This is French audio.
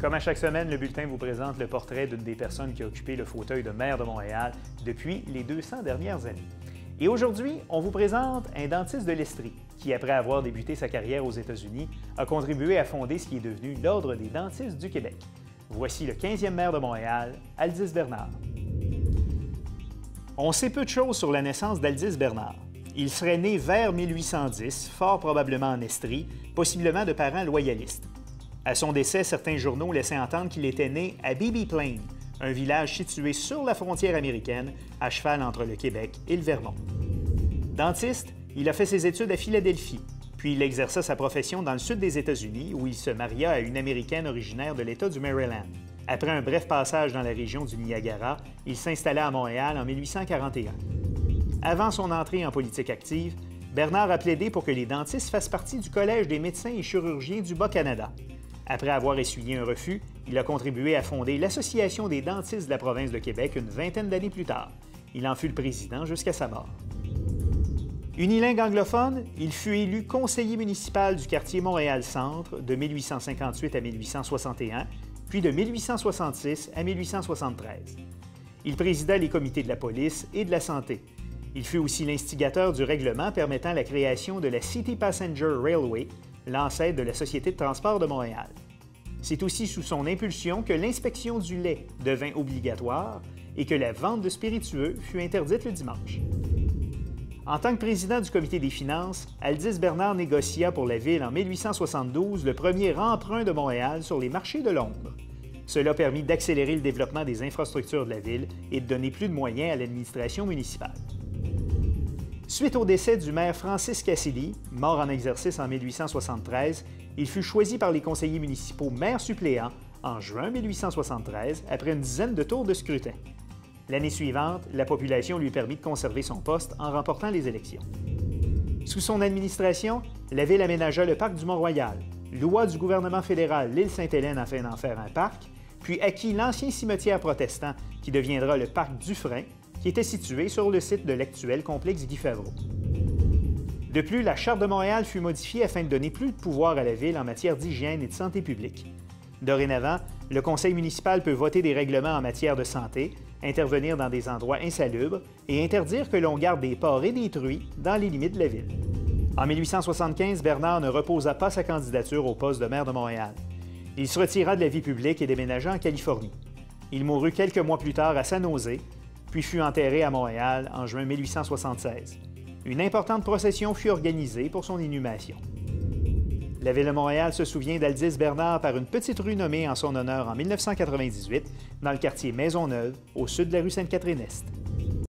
Comme à chaque semaine, le bulletin vous présente le portrait d'une des personnes qui a occupé le fauteuil de maire de Montréal depuis les 200 dernières années. Et aujourd'hui, on vous présente un dentiste de l'Estrie qui, après avoir débuté sa carrière aux États-Unis, a contribué à fonder ce qui est devenu l'Ordre des dentistes du Québec. Voici le 15e maire de Montréal, Aldis Bernard. On sait peu de choses sur la naissance d'Aldis Bernard. Il serait né vers 1810, fort probablement en Estrie, possiblement de parents loyalistes. À son décès, certains journaux laissaient entendre qu'il était né à Beebe Plain, un village situé sur la frontière américaine, à cheval entre le Québec et le Vermont. Dentiste, il a fait ses études à Philadelphie, puis il exerça sa profession dans le sud des États-Unis, où il se maria à une Américaine originaire de l'État du Maryland. Après un bref passage dans la région du Niagara, il s'installa à Montréal en 1841. Avant son entrée en politique active, Bernard a plaidé pour que les dentistes fassent partie du Collège des médecins et chirurgiens du Bas-Canada. Après avoir essuyé un refus, il a contribué à fonder l'Association des dentistes de la province de Québec une vingtaine d'années plus tard. Il en fut le président jusqu'à sa mort. Unilingue anglophone, il fut élu conseiller municipal du quartier Montréal-Centre de 1858 à 1861, puis de 1866 à 1873. Il présida les comités de la police et de la santé. Il fut aussi l'instigateur du règlement permettant la création de la City Passenger Railway, l'ancêtre de la Société de transport de Montréal. C'est aussi sous son impulsion que l'inspection du lait devint obligatoire et que la vente de spiritueux fut interdite le dimanche. En tant que président du comité des finances, Aldis Bernard négocia pour la ville en 1872 le premier emprunt de Montréal sur les marchés de Londres. Cela permit d'accélérer le développement des infrastructures de la ville et de donner plus de moyens à l'administration municipale. Suite au décès du maire Francis Cassidy, mort en exercice en 1873, il fut choisi par les conseillers municipaux maire suppléant en juin 1873 après une dizaine de tours de scrutin. L'année suivante, la population lui permit de conserver son poste en remportant les élections. Sous son administration, la ville aménagea le parc du Mont-Royal, loua du gouvernement fédéral l'île Sainte-Hélène afin d'en faire un parc, puis acquit l'ancien cimetière protestant qui deviendra le parc Dufresne, qui était situé sur le site de l'actuel complexe Guy Favreau. De plus, la Charte de Montréal fut modifiée afin de donner plus de pouvoir à la ville en matière d'hygiène et de santé publique. Dorénavant, le conseil municipal peut voter des règlements en matière de santé, intervenir dans des endroits insalubres et interdire que l'on garde des porcs et des truies dans les limites de la ville. En 1875, Bernard ne reposa pas sa candidature au poste de maire de Montréal. Il se retira de la vie publique et déménagea en Californie. Il mourut quelques mois plus tard à San José, puis fut enterré à Montréal en juin 1876. Une importante procession fut organisée pour son inhumation. La Ville de Montréal se souvient d'Aldis Bernard par une petite rue nommée en son honneur en 1998 dans le quartier Maisonneuve, au sud de la rue Sainte-Catherine-Est.